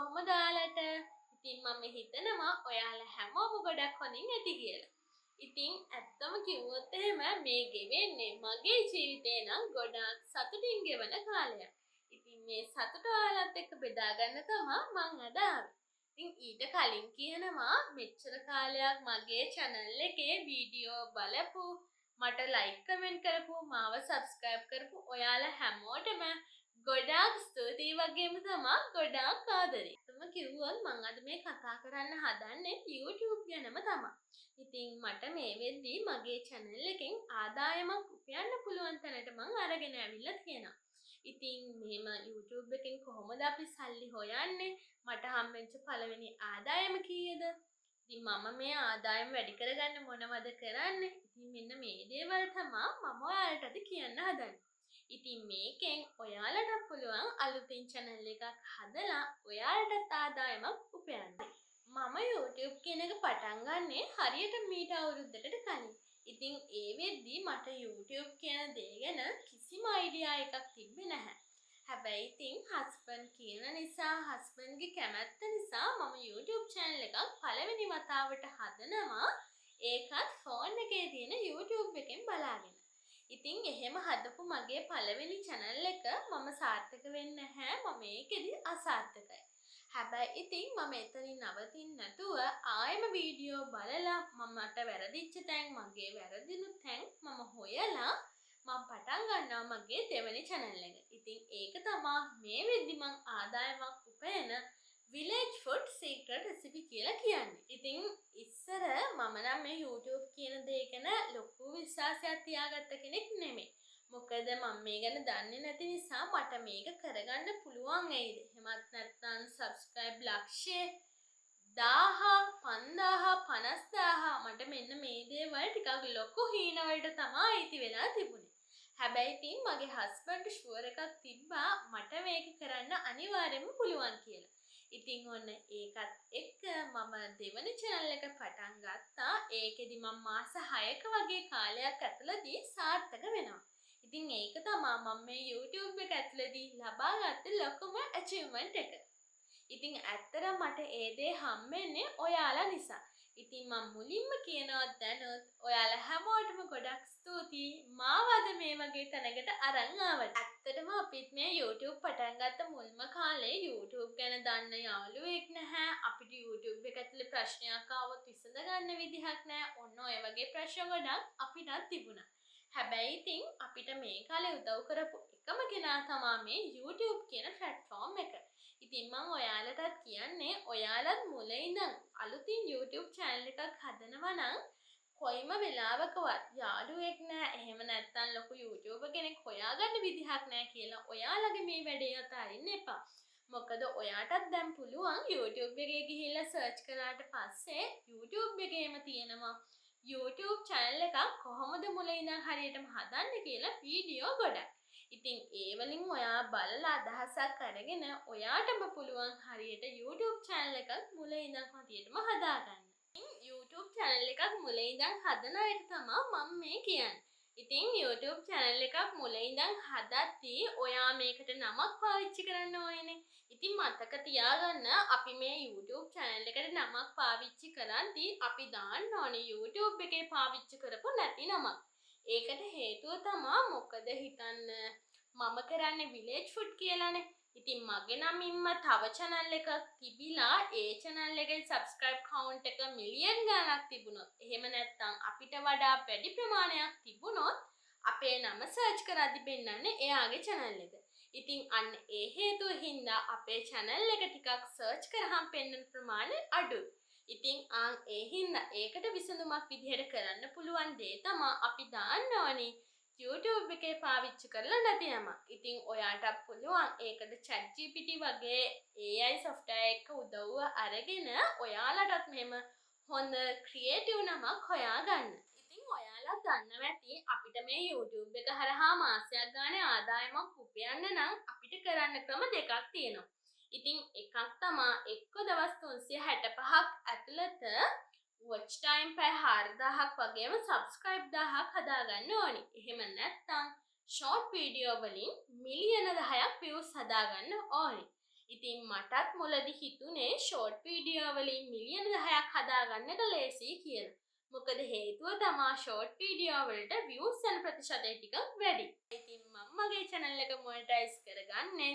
කොහොමද ඔයාලට? ඉතින් මම හිතනවා ඔයාලා හැමෝම ගොඩක් හොඳින් ඇති කියලා. ඉතින් ඇත්තම කිව්වොත් එහෙම මේ ගෙවෙන්නේ මගේ ජීවිතේ නම් ගොඩාක් සතුටින් ගෙවන කාලයක්. ඉතින් මේ සතුට ඔයාලත් එක්ක බෙදා ගන්න තමයි මං අද ආවේ. ඉතින් ඊට කලින් කියනවා මෙච්චර කාලයක් මගේ channel එකේ වීඩියෝ බලපු මට like comment කරපු මාව subscribe කරපු ඔයාලා හැමෝටම ගොඩාක් ස්තුතියි වගේම තමයි ගොඩාක් ආදරේ. මම කිව්වොත් මම අද මේ කතා කරන්න හදන්නේ YouTube ගැනම තමයි. ඉතින් මට මේ වෙද්දී මගේ channel එකෙන් ආදායමක් උපයන්න පුළුවන් තැනට මම අරගෙන ඇවිල්ලා තියෙනවා. ඉතින් මෙහෙම YouTube එකෙන් කොහොමද අපි සල්ලි හොයන්නේ? මට හම්බෙච්ච පළවෙනි ආදායම කීයද? ඉතින් මම මේ ආදායම වැඩි කරගන්න මොනවද කරන්නේ? ඉතින් මෙන්න මේ දේවල් තමයි මම ඔයාලට අද කියන්න හදන්නේ. ඉතින් මේකෙන් ඔයාලට පුළුවන් අලුතින් channel එකක් හදලා ඔයාලටත් ආදායමක් උපයන්න. මම YouTube කියන එක පටන් ගන්නේ හරියට මීට අවුරුද්දකට කලින්. ඉතින් ඒ වෙද්දී මට YouTube කියන දේ ගැන කිසිම අයිඩියා එකක් තිබ්බේ නැහැ. හැබැයි ඉතින් හස්බන්ඩ් කියන නිසා හස්බන්ඩ්ගේ කැමැත්ත නිසා මම YouTube channel එකක් පළවෙනි වතාවට හදනවා. ඒකත් ෆෝන් එකේ තියෙන YouTube එකෙන් බලාගෙන. ඉතින් එහෙම හදපු මගේ පළවෙනි channel එක මම සාර්ථක වෙන්නේ නැහැ. මම ඒකෙදි අසාර්ථකයි. හැබැයි ඉතින් මම එතනින් නවතින්න නැතුව ආයෙම වීඩියෝ බලලා මට වැරදිච්ච තැන් මගේ වැරදිණු තැන් මම හොයලා මම පටන් ගන්නවා මගේ දෙවෙනි channel එක. ඉතින් ඒක තමයි මේ වෙද්දි මං ආදායමක් උපයන village food secret recipe කියලා කියන්නේ. ඉතින් ඉස්සර මම නම් මේ YouTube කියන දේ ගැන ලොකු විශ්වාසයක් තියාගත්ත කෙනෙක් නෙමෙයි. මොකද මම මේ ගැන දන්නේ නැති නිසා මට මේක කරගන්න පුළුවන් වෙයිද? එහෙමත් නැත්නම් subscribe ලක්ෂය 1000 5000 50000 මට මෙන්න මේ දේවල් ටිකක් ලොකු හීන වලට තමයි ඉති වෙලා තිබුණේ. හැබැයි ඉතින් මගේ හස්බන්ඩ් ෂුවර් එකක් තිබ්බා මට මේක කරන්න අනිවාර්යයෙන්ම පුළුවන් කියලා. ඉතින් ඔන්න ඒකත් එක්ක මම දෙවන channel එක පටන් ගත්තා. ඒකෙදි මම මාස 6ක වගේ කාලයක් ඇතුළතදී සාර්ථක වෙනවා. ඉතින් ඒක තමයි මම මේ YouTube එක ඇතුළතදී ලබාගත්ත ලොකුම achievement එක. ඉතින් ඇත්තටම මට ඒ දේ හම්බෙන්නේ ඔයාලා නිසා. ඉතින් මම මුලින්ම කියනවා දැනුත් ඔයාලා හැමෝටම ගොඩක් ස්තුතියි මාව අද මේ වගේ තැනකට අරන් ආවට. ඇත්තටම අපිත් මේ YouTube පටන් ගත්ත මුල්ම කාලේ YouTube ගැන දන්න යාළුවෙක් නැහැ. අපිට YouTube එක ඇතුලේ ප්‍රශ්නයක් ආවොත් විසඳ ගන්න විදිහක් නැහැ. ඔන්න ඔය වගේ ප්‍රශ්න ගොඩක් අපිටත් තිබුණා. හැබැයි ඉතින් අපිට මේ කාලේ උදව් කරපු එකම කෙනා තමයි මේ YouTube කියන platform එක. ඉතින් මම ඔයාලටත් කියන්නේ ඔයාලත් මුලින් ඉඳන් අලුතින් YouTube channel එකක් හදනවා නම් කොයිම වෙලාවකවත් යාළුවෙක් නැහැ එහෙම නැත්නම් ලොකු YouTuber කෙනෙක් හොයාගන්න විදිහක් නැහැ කියලා ඔයාලගේ මේ වැඩේ අතාරින්න එපා. මොකද ඔයාටත් දැන් පුළුවන් YouTube එකේ ගිහිල්ලා search කරාට පස්සේ YouTube එකේම තියෙනවා YouTube channel එකක් කොහොමද මුලින් ඉඳන් හරියටම හදන්නේ කියලා වීඩියෝ ගොඩක්. ඉතින් ඒ වලින් ඔයා බලලා අදහසක් අරගෙන ඔයාටම පුළුවන් හරියට YouTube channel එකක් මුලින් ඉඳන් හරියටම හදාගන්න. YouTube channel එකක් මුලින් ඉඳන් හදන අයට තමයි මම මේ කියන්නේ. ඉතින් YouTube channel එකක් මුලින් ඉඳන් හදද්දී ඔයා මේකට නමක් පාවිච්චි කරන්න ඕනේ. ඉතින් මතක තියාගන්න අපි මේ YouTube channel එකට නමක් පාවිච්චි කරද්දී අපි දාන්න ඕනේ YouTube එකේ පාවිච්චි කරපු නැති නමක්. ඒකට හේතුව තමයි මොකද හිතන්න මම කරන්නේ village food කියලානේ. ඉතින් මගේ නමින්ම තව channel එකක් තිබිලා ඒ channel එකේ subscribe count එක මිලියන් ගණනක් තිබුණොත් එහෙම නැත්නම් අපිට වඩා වැඩි ප්‍රමාණයක් තිබුණොත් අපේ නම search කරද්දි පෙන්නන්නේ එයාගේ channel එක. ඉතින් අන්න ඒ හේතුව හින්දා අපේ channel එක ටිකක් search කරාම පෙන්නන ප්‍රමාණය අඩුයි. ඉතින් ඒ හින්දා ඒකට විසඳුමක් විදිහට කරන්න පුළුවන් දේ තමයි අපි දාන්න ඕනේ YouTube එකේ පාවිච්චි කරලා නැති නමක්. ඉතින් ඔයාටත් පුළුවන් ඒකට ChatGPT වගේ AI software එක උදව්ව අරගෙන ඔයාලටත් මෙහෙම හොඳ creative නමක් හොයාගන්න. ඉතින් ඔයාලා දන්නවා ඇති අපිට මේ YouTube එක හරහා මාසයක් ගානේ ආදායමක් උපයන්න නම් අපිට කරන්න ක්‍රම දෙකක් තියෙනවා. ඉතින් එකක් තමයි එක්ක දවස් 365ක් ඇතුළත watch time පැය 4000ක් වගේම subscribe 1000ක් හදාගන්න ඕනි. එහෙම නැත්නම් short video වලින් මිලියන 10ක් views හදාගන්න ඕනි. ඉතින් මටත් මුලදි හිතුනේ ෂෝට් වීඩියෝ වලින් මිලියන 10ක් හදාගන්නට ලේසි කියලා. මොකද හේතුව තමා ෂෝට් වීඩියෝ වලට views යන ප්‍රතිශතය ටිකක් වැඩි. ඉතින් මම මගේ channel එක monetize කරගන්නේ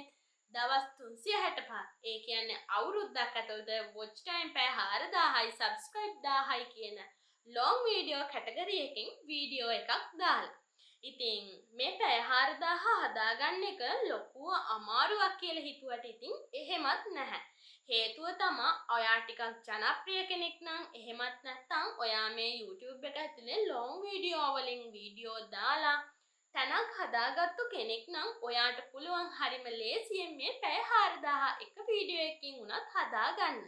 දවස් 365. ඒ කියන්නේ අවුරුද්දක් ඇතුළත watch time පැය 4000යි subscribe 1000යි කියන long video category එකකින් වීඩියෝ එකක් දාලා. ඉතින් මේ පැය 4000 හදාගන්න එක ලොකු අමාරුවක් කියලා හිතුවට ඉතින් එහෙමත් නැහැ. හේතුව තමා ඔයා ටිකක් ජනප්‍රිය කෙනෙක් නම් එහෙමත් නැත්නම් ඔයා මේ YouTube එක ඇතුලේ long video වලින් වීඩියෝ දාලා තැනක් හදාගත්තු කෙනෙක් නම් ඔයාට පුළුවන් හරිම ලේසියෙන් මේ පැය 4000 එක වීඩියෝ එකකින් උනත් හදාගන්න.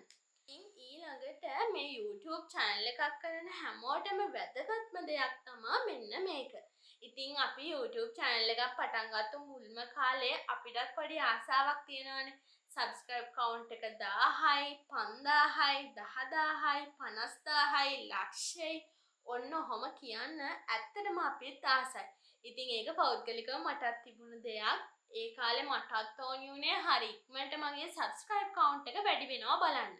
ඊළඟට මේ YouTube channel එකක් කරන හැමෝටම වැදගත්ම දෙයක් තමා මෙන්න මේක. ඉතින් අපි YouTube channel එකක් පටන් ගත්ත මුල්ම කාලේ අපිටත් පොඩි ආසාවක් තියෙනවානේ. subscribe count එක 1000යි 5000යි 10000යි 50000යි ලක්ෂයයි ඔන්න ඔහොම කියන්න ඇත්තටම අපිත් ආසයි. ඉතින් ඒක පෞද්ගලිකව මටත් තිබුණ දෙයක්. ඒ කාලේ මටත් ඕනි උනේ හරි ඉක්මනට මගේ subscribe count එක වැඩි වෙනවා බලන්න.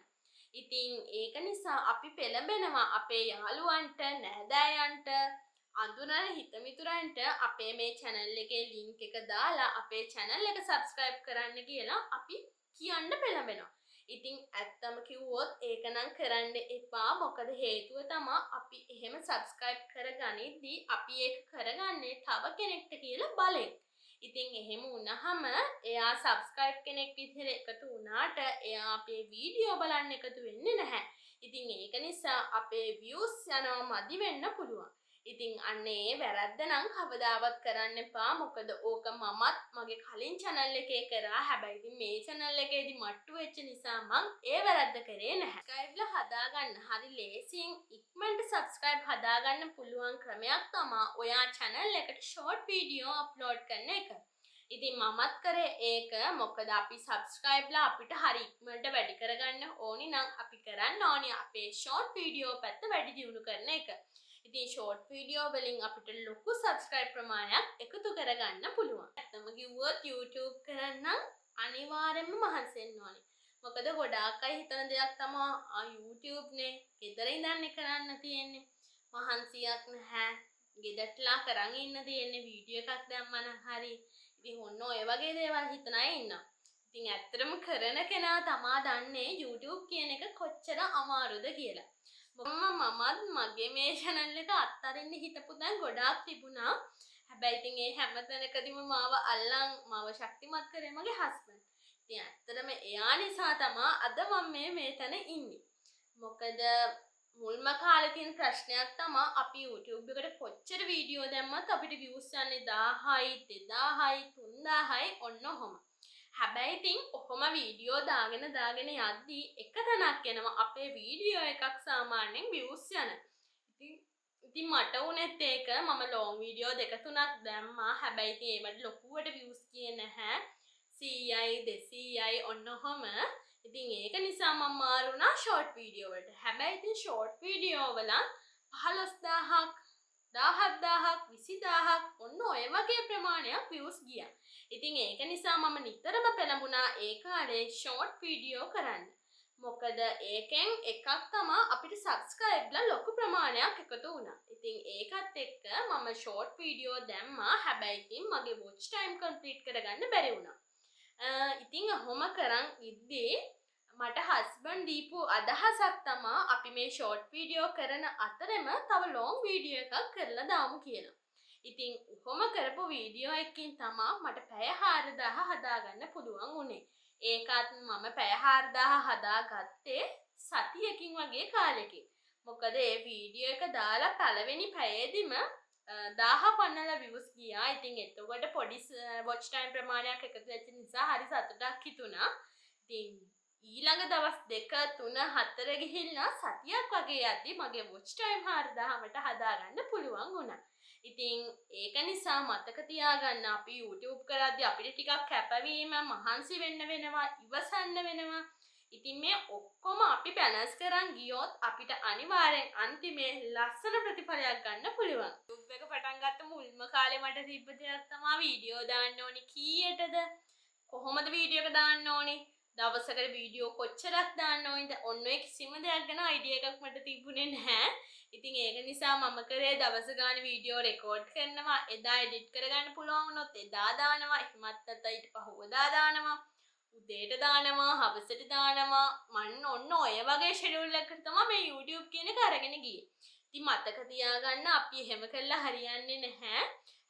ඉතින් ඒක නිසා අපි පෙළඹෙනවා අපේ යාළුවන්ට නෑදෑයන්ට අඳුරන හිතමිතුරන්ට අපේ මේ channel එකේ link එක දාලා අපේ channel එක subscribe කරන්න කියලා අපි කියන්න පෙළඹෙනවා. ඉතින් ඇත්තම කිව්වොත් ඒක නම් කරන්න එපා. මොකද හේතුව තමා අපි එහෙම subscribe කරගනිද්දී අපි ඒක කරගන්නේ තව කෙනෙක්ට කියලා බලෙන්. ඉතින් එහෙම වුණාම එයා subscribe කෙනෙක් විදිහට එකතු වුණාට එයා අපේ වීඩියෝ බලන්න එකතු වෙන්නේ නැහැ. ඉතින් ඒක නිසා අපේ views යනවා මදි වෙන්න පුළුවන්. ඉතින් අන්න ඒ වැරද්ද නම් කවදාවත් කරන්න එපා. මොකද ඕක මමත් මගේ කලින් channel එකේ කරා. හැබැයි ඉතින් මේ channel එකේදී මට්ටු වෙච්ච නිසා මං ඒ වැරද්ද කරේ නැහැ. subscribe හදාගන්න හරි ලේසියෙන් ඉක්මනට subscribe හදාගන්න පුළුවන් ක්‍රමයක් තමයි ඔයා channel එකට short video upload කරන එක. ඉතින් මමත් කරේ ඒක. මොකද අපි subscribe ලා අපිට හරි ඉක්මනට වැඩි කරගන්න ඕනි නම් අපි කරන්න ඕනි අපේ short video පැත්ත වැඩි දියුණු කරන එක. ඉතින් short video වලින් අපිට ලොකු subscribe ප්‍රමාණයක් එකතු කරගන්න පුළුවන්. ඇත්තම කිව්වොත් YouTube කරන්න අනිවාර්යෙන්ම මහන්සි වෙන්න ඕනේ. මොකද ගොඩාක් අය හිතන දෙයක් තමයි YouTube නේ ගෙදර ඉඳන් කරන්න තියෙන්නේ. මහන්සියක් නැහැ. ගෙදරටලා කරන් ඉන්න තියෙන්නේ වීඩියෝ එකක් දැම්මම හරි. ඉතින් ඔන්න ඔය වගේ දේවල් හිතන අය ඉන්නවා. ඉතින් ඇත්තටම කරන කෙනා තමා දන්නේ YouTube කියන එක කොච්චර අමාරුද කියලා. මමත් මගේ මේ channel එක අත්තරින්න හිතපු දැන් ගොඩාක් තිබුණා. හැබැයි ඉතින් ඒ හැමතැනකදීම මාව අල්ලන් මාව ශක්තිමත් කරේ මගේ husband. ඉතින් ඇත්තටම එයා නිසා තමයි අද මම මේ තැන ඉන්නේ. මොකද මුල්ම කාලේ තියෙන ප්‍රශ්නයක් තමයි අපි YouTube එකට කොච්චර වීඩියෝ දැම්මත් අපිට views යන්නේ 1000යි 2000යි 3000යි ඔන්න ඔහොම. හැබැයි ඉතින් ඔහොම වීඩියෝ දාගෙන යද්දී එක තැනක් එනවා අපේ වීඩියෝ එකක් සාමාන්‍යයෙන් views යන. ඉතින් මට උනේත් ඒක මම long වීඩියෝ දෙක තුනක් දැම්මා. හැබැයි ඉතින් ඒවට ලොකුවට views ගියේ නැහැ. 100යි 200යි ඔන්න ඔහොම. ඉතින් ඒක නිසා මම මාරුණා short වීඩියෝ වලට. හැබැයි ඉතින් short වීඩියෝ වල 15000ක් 17000ක් 20000ක් ඔන්න ඔය වගේ ප්‍රමාණයක් views ගියා. ඉතින් ඒක නිසා මම නිතරම පෙළඹුණා ඒ කාලේ short වීඩියෝ කරන්න. මොකද ඒකෙන් එකක් තමයි අපිට subscribe ලා ලොකු ප්‍රමාණයක් එකතු වුණා. ඉතින් ඒකත් එක්ක මම short වීඩියෝ දැම්මා. හැබැයි ඉතින් මගේ watch time complete කරගන්න බැරි වුණා. ඉතින් අහොම කරන් ඉද්දී මට හස්බන්ඩ් දීපු අදහසක් තමයි අපි මේ ෂෝට් වීඩියෝ කරන අතරෙම තව ලොං වීඩියෝ එකක් කරලා දාමු කියලා. ඉතින් උහොම කරපු වීඩියෝ එකකින් තමයි මට පැය 4000 හදාගන්න පුළුවන් වුණේ. ඒකත් මම පැය 4000 හදාගත්තේ සතියකින් වගේ කාලෙකින්. මොකද ඒ වීඩියෝ එක දාලා පළවෙනි පැයේදීම 1000 පන්නලා views ගියා. ඉතින් එතකොට පොඩි watch time ප්‍රමාණයක් එකතු වෙච්ච නිසා හරි සතුටක් හිතුණා. ඉතින් ඊළඟ දවස් 2 3 4 ගිහිල්ලා සතියක් වගේ යද්දි මගේ watch time 4000ට හදාගන්න පුළුවන් වුණා. ඉතින් ඒක නිසා මතක තියාගන්න අපි YouTube කරද්දී අපිට ටිකක් කැපවීම මහන්සි වෙන්න වෙනවා, ඉවසන්න වෙනවා. ඉතින් මේ ඔක්කොම අපි බැලන්ස් කරන් ගියොත් අපිට අනිවාර්යෙන් අන්තිමේ ලස්සන ප්‍රතිඵලයක් ගන්න පුළුවන්. YouTube එක පටන් ගත්ත මුල්ම කාලේ මට තිබ්බ දෙයක් තමයි වීඩියෝ දාන්න ඕනි කීයටද? කොහොමද වීඩියෝ එක දාන්න ඕනි? දවසකට වීඩියෝ කොච්චරක් දාන්න ඕනද ඔන්න ඔය කිසිම දෙයක් ගැන අයිඩියා එකක් මට තිබුණේ නැහැ. ඉතින් ඒක නිසා මම කරේ දවස ගානේ වීඩියෝ රෙකෝඩ් කරනවා. එදා එඩිට් කරගන්න පුළුවන් වුණොත් එදා දානවා. එහෙමත් නැත්නම් ඊට පහුවදා දානවා. උදේට දානවා, හවසට දානවා. මන්න ඔන්න ඔය වගේ ෂෙඩියුල් එකකට තමයි මේ YouTube කියන එක අරගෙන ගියේ. ඉතින් මතක තියාගන්න අපි එහෙම කළා හරියන්නේ නැහැ.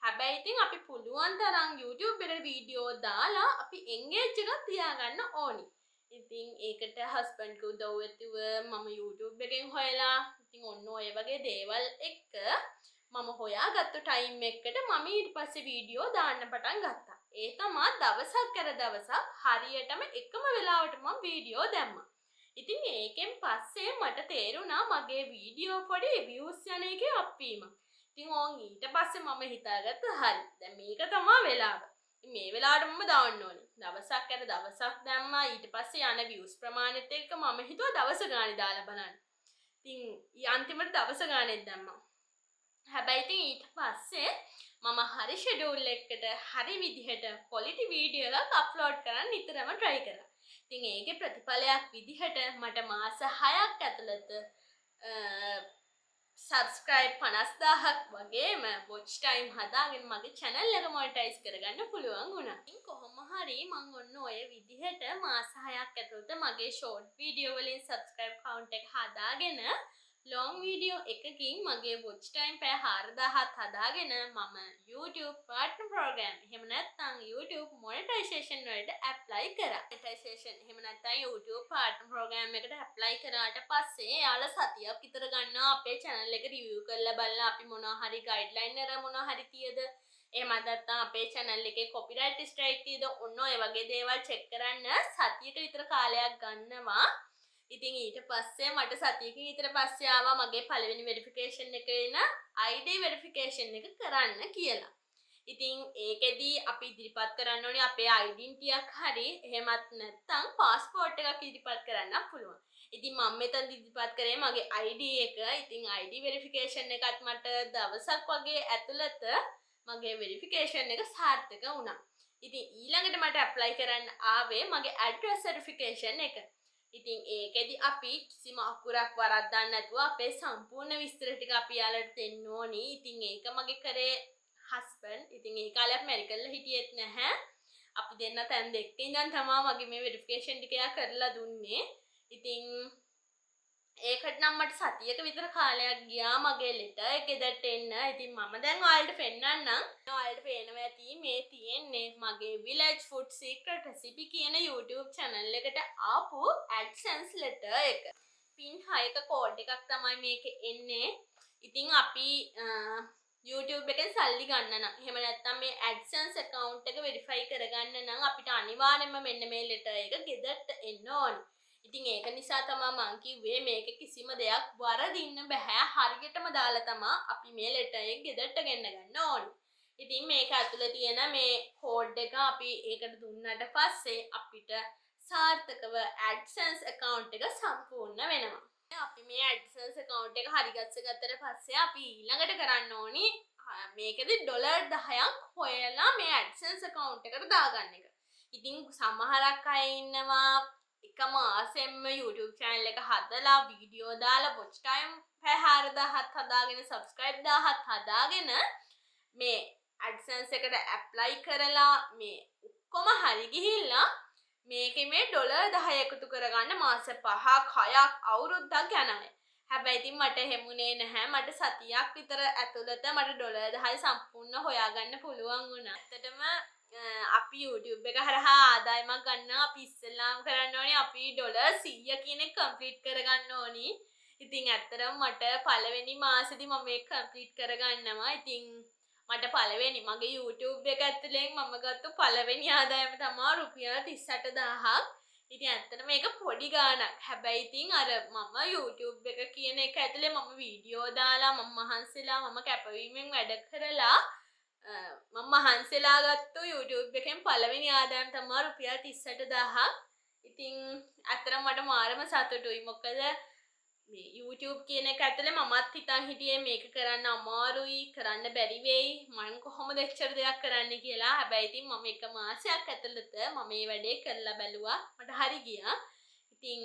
හැබැයි ඉතින් අපි පුළුවන් තරම් YouTube එකට වීඩියෝ දාලා අපි එන්ගේජ් එකක් තියාගන්න ඕනි. ඉතින් ඒකට හස්බන්ඩ්ගේ උදව් ඇතිව මම YouTube එකෙන් හොයලා ඉතින් ඔන්න ඔය වගේ දේවල් එක්ක මම හොයාගත්ත ටයිම් එකකට මම ඊට පස්සේ වීඩියෝ දාන්න පටන් ගත්තා. ඒ තමයි දවසක් කර දවසක් හරියටම එකම වෙලාවට මම වීඩියෝ දැම්මා. ඉතින් ඒකෙන් පස්සේ මට තේරුණා මගේ වීඩියෝ පොඩි views යන එකේ අප්වීම. ඉතින් ඕන් ඊට පස්සේ මම හිතාගත්තා හරි. දැන් මේක තමයි වෙලාව. ඉතින් මේ වෙලාවට මම දාන්න ඕනේ. දවසක් කර දවසක් දැම්මා. ඊට පස්සේ යන views ප්‍රමාණෙත් එක්ක මම හිතුවා දවස ගානේ දාලා බලන්න. ඉතින් අන්තිමට දවස ගානෙත් දැම්මා. හැබැයි ඉතින් ඊට පස්සේ මම හරි ෂෙඩියුල් එකකට හරි විදිහට ක්වොලිටි වීඩියෝ එකක් අප්ලෝඩ් කරන්න නිතරම try කරා. ඉතින් ඒකේ ප්‍රතිඵලයක් විදිහට මට මාස 6ක් ඇතුළත subscribe 50000ක් වගේම watch time හදාගෙන මගේ channel එක monetize කරගන්න පුළුවන් වුණා. ඉතින් කොහොම හරි මම ඔන්න ඔය විදිහට මාස 6ක් ඇතුළත මගේ short video වලින් subscribe count එක හදාගෙන long video එකකින් මගේ watch time පැය 4000ක් හදාගෙන මම YouTube partner program එහෙම නැත්නම් YouTube monetization වලට apply කරා. monetization එහෙම නැත්නම් YouTube partner program එකට apply කරාට පස්සේ යාළුවා සතියක් විතර ගන්නවා අපේ channel එක review කරලා බලලා අපි මොනවා හරි guideline එක මොනවා හරි තියද එහෙම නැත්නම් අපේ channel එකේ copyright strike තියද ඔන්න ඔය වගේ දේවල් check කරන්න සතියක විතර කාලයක් ගන්නවා. ඉතින් ඊට පස්සේ මට සතියකින් විතර පස්සේ ආවා මගේ පළවෙනි වෙරිෆිකේෂන් එකේ ඉන ID වෙරිෆිකේෂන් එක කරන්න කියලා. ඉතින් ඒකෙදී අපි ඉදිරිපත් කරන්න ඕනේ අපේ ඩෙන්ටිටි එකක් හරි එහෙමත් නැත්නම් પાස්පෝර්ට් එකක් ඉදිරිපත් කරන්න පුළුවන්. ඉතින් මම මෙතන ඉදිරිපත් කරේ මගේ ID එක. ඉතින් ID වෙරිෆිකේෂන් එකත් මට දවසක් වගේ ඇතුළත මගේ වෙරිෆිකේෂන් එක සාර්ථක වුණා. ඉතින් ඊළඟට මට ඇප්ලයි කරන්න ආවේ මගේ ඇඩ්‍රස් වෙරිෆිකේෂන් එක. ඉතින් ඒකෙදි අපි කිසිම අකුරක් වරද්දන්න නැතුව අපේ සම්පූර්ණ විස්තර ටික අපි යාළුවට දෙන්න ඕනි. ඉතින් ඒක මගේ කරේ හස්බන්ඩ්. ඉතින් ඒ කාලේ අපි මෙඩිකල් හිටියෙත් නැහැ. අපි දෙන්න තැන් දෙකක ඉඳන් තමයි මගේ මේ වෙරිෆිකේෂන් ටික යා කරලා දුන්නේ. ඉතින් ඒකට නම් මට සතියක විතර කාලයක් ගියා මගේ ලෙටර් එක ගෙදරට එන්න. ඉතින් මම දැන් ඔයාලට පෙන්නන්නම්. ඔයාලට පේනවා ඇති මේ තියෙන්නේ මගේ village food secret recipe කියන YouTube channel එකට ආපු AdSense letter එක. pin 6ක code එකක් තමයි මේකේ එන්නේ. ඉතින් අපි YouTube එකෙන් සල්ලි ගන්න නම් එහෙම නැත්නම් මේ AdSense account එක verify කරගන්න නම් අපිට අනිවාර්යයෙන්ම මෙන්න මේ letter එක ගෙදරට එන්න ඕනේ. ඉතින් ඒක නිසා තමයි මං කිව්වේ මේක කිසිම දෙයක් වරදින්න බෑ. හරියටම දාලා තමයි අපි මේ ලෙටර් එක ගෙදරට ගෙන්න ගන්න ඕනේ. ඉතින් මේක ඇතුලේ තියෙන මේ කෝඩ් එක අපි ඒකට දුන්නාට පස්සේ අපිට සාර්ථකව AdSense account එක සම්පූර්ණ වෙනවා. අපි මේ AdSense account එක හරි ගත්තට පස්සේ අපි ඊළඟට කරන්න ඕනි මේකෙදි $10ක් හොයලා මේ AdSense account එකට දාගන්න එක. ඉතින් සමහරක් අය ඉන්නවා එක මාසෙම YouTube channel එක හදලා වීඩියෝ දාලා watch time පැය 4000ක් හදාගෙන subscribe 1000ක් හදාගෙන මේ AdSense එකට apply කරලා මේ ඔක්කොම හරි ගිහිල්ලා මේකේ මේ $10 එකතු කරගන්න මාස 5ක් 6ක් අවුරුද්දක් යනවා. හැබැයි ඉතින් මට හැමුනේ නැහැ. මට සතියක් විතර ඇතුළත මට $10 සම්පූර්ණ හොයාගන්න පුළුවන් වුණා. ඇත්තටම අපි YouTube එක හරහා ආදායමක් ගන්න අපි ඉස්සෙල්ලාම කරන්න ඕනේ අපි $100 කියන එක කම්ප්ලීට් කරගන්න ඕනි. ඉතින් ඇත්තටම මට පළවෙනි මාසෙදි මම මේක කම්ප්ලීට් කරගන්නවා. ඉතින් මට පළවෙනි මගේ YouTube එක ඇතුලෙන් මම ගත්ත පළවෙනි ආදායම තමයි රුපියල් 38000ක්. ඉතින් ඇත්තටම මේක පොඩි ගාණක්. හැබැයි ඉතින් අර මම YouTube එක කියන එක ඇතුලේ මම වීඩියෝ දාලා මම මහන්සිලා මම කැපවීමෙන් වැඩ කරලා මම මහන්සිලා ගත්ත YouTube එකෙන් පළවෙනි ආදායම තමයි රුපියල් 38000ක්. ඉතින් අතරම මට මාරම සතුටුයි. මොකද මේ YouTube කියන එක ඇතුලේ මමත් හිතන් හිටියේ මේක කරන්න අමාරුයි කරන්න බැරි වෙයි මම කොහොමද එච්චර දෙයක් කරන්න කියලා. හැබැයි ඉතින් මම එක මාසයක් ඇතුළත මම මේ වැඩේ කරලා බැලුවා. මට හරි ගියා. ඉතින්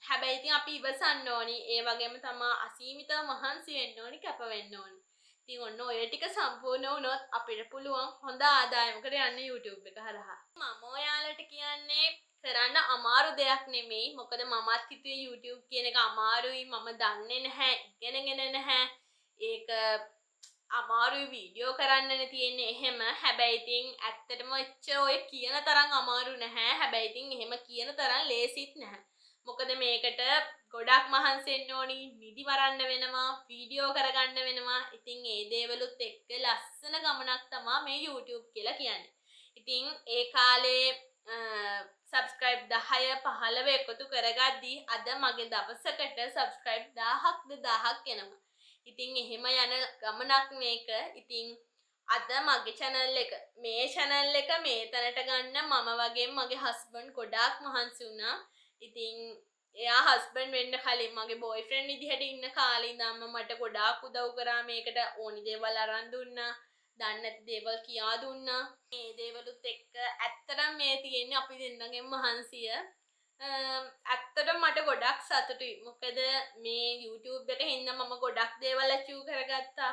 හැබැයි ඉතින් අපි ඉවසන්න ඕනි. ඒ වගේම තමයි අසීමිතව මහන්සි වෙන්න ඕනි, කැප වෙන්න ඕනි. ඉතින් ඔන්න ඔය ටික සම්පූර්ණ වුණොත් අපිට පුළුවන් හොඳ ආදායමකට යන්න YouTube එක හරහා. මම ඔයාලට කියන්නේ කරන්න අමාරු දෙයක් නෙමෙයි. මොකද මමත් හිතුවේ YouTube කියන එක අමාරුයි. මම දන්නේ නැහැ, ඉගෙනගෙන නැහැ. ඒක අමාරුයි වීඩියෝ කරන්නනේ තියෙන්නේ එහෙම. හැබැයි ඉතින් ඇත්තටම එච්චර ඔය කියන තරම් අමාරු නැහැ. හැබැයි ඉතින් එහෙම කියන තරම් ලේසිත් නැහැ. මොකද මේකට ගොඩක් මහන්සි වෙන්න ඕනි, නිදි වරන්න වෙනවා, වීඩියෝ කරගන්න වෙනවා. ඉතින් ඒ දේවලුත් එක්ක ලස්සන ගමනක් තමයි මේ YouTube කියලා කියන්නේ. ඉතින් ඒ කාලේ සබස්ක්‍රයිබ් 10 15 එකතු කරගද්දී අද මගේ දවසකට සබස්ක්‍රයිබ් 1000ක්ද 1000ක් එනවා. ඉතින් එහෙම යන ගමනක් මේක. ඉතින් අද මගේ channel එක මේ තැනට ගන්න මම වගේ මගේ හස්බන්ඩ් ගොඩාක් මහන්සි වුණා. ඉතින් එයා හස්බන්ඩ් වෙන්න කලින් මගේ බොයිෆ්‍රෙන්ඩ් විදිහට ඉන්න කාලේ ඉඳන්ම මට ගොඩාක් උදව් කරා. මේකට ඕනි දේවල් අරන් දුන්නා. දන්නේ නැති දේවල් කියා දුන්නා. මේ දේවලුත් එක්ක ඇත්තටම මේ තියෙන්නේ අපි දෙන්නගෙන් මහන්සිය. ඇත්තටම මට ගොඩක් සතුටුයි. මොකද මේ YouTube එක හින්දා මම ගොඩක් දේවල් achieve කරගත්තා.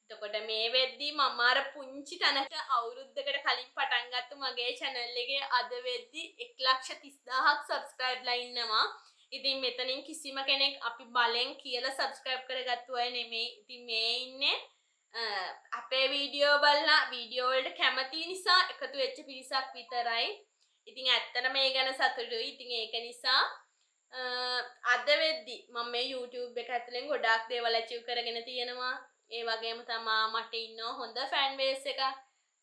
එතකොට මේ වෙද්දී මම අර පුංචි තැනට අවුරුද්දකට කලින් පටන් ගත්ත මගේ channel එකේ අද වෙද්දී 1,30,000ක් subscribeලා ඉන්නවා. ඉතින් මෙතනින් කිසිම කෙනෙක් අපි බලෙන් කියලා subscribe කරගත්තු අය නෙමෙයි. ඉතින් මේ ඉන්නේ අපේ වීඩියෝ බලලා වීඩියෝ වලට කැමති නිසා එකතු වෙච්ච පිරිසක් විතරයි. ඉතින් ඇත්තට මේ ගැන සතුටුයි. ඉතින් ඒක නිසා අද වෙද්දි මම මේ YouTube එක ඇතුලෙන් ගොඩාක් දේවල් achieve කරගෙන තියෙනවා. ඒ වගේම තමයි මට ඉන්න හොඳ fan base එකක්.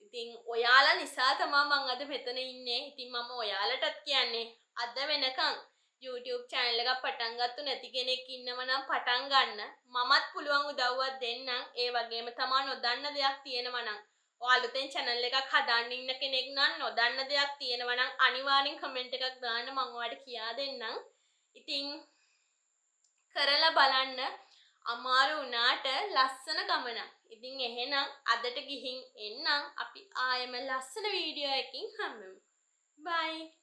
ඉතින් ඔයාලා නිසා තමයි මම අද මෙතන ඉන්නේ. ඉතින් මම ඔයාලටත් කියන්නේ අද වෙනකන් YouTube channel එකක් පටන් ගත්තු නැති කෙනෙක් ඉන්නව නම් පටන් ගන්න. මමත් පුළුවන් උදව්වක් දෙන්නම්. ඒ වගේම තමයි නොදන්න දෙයක් තියෙනවා නම් ඔයාලුතෙන් channel එකක් හදන්න ඉන්න කෙනෙක් නම් නොදන්න දෙයක් තියෙනවා නම් අනිවාර්යෙන් comment එකක් දාන්න මම ඔයාලට කියා දෙන්නම්. ඉතින් කරලා බලන්න. අමාරු වුණාට ලස්සන ගමනක්. ඉතින් එහෙනම් අදට ගිහින් එන්නම්. අපි ආයෙම ලස්සන වීඩියෝ එකකින් හම්බෙමු. bye.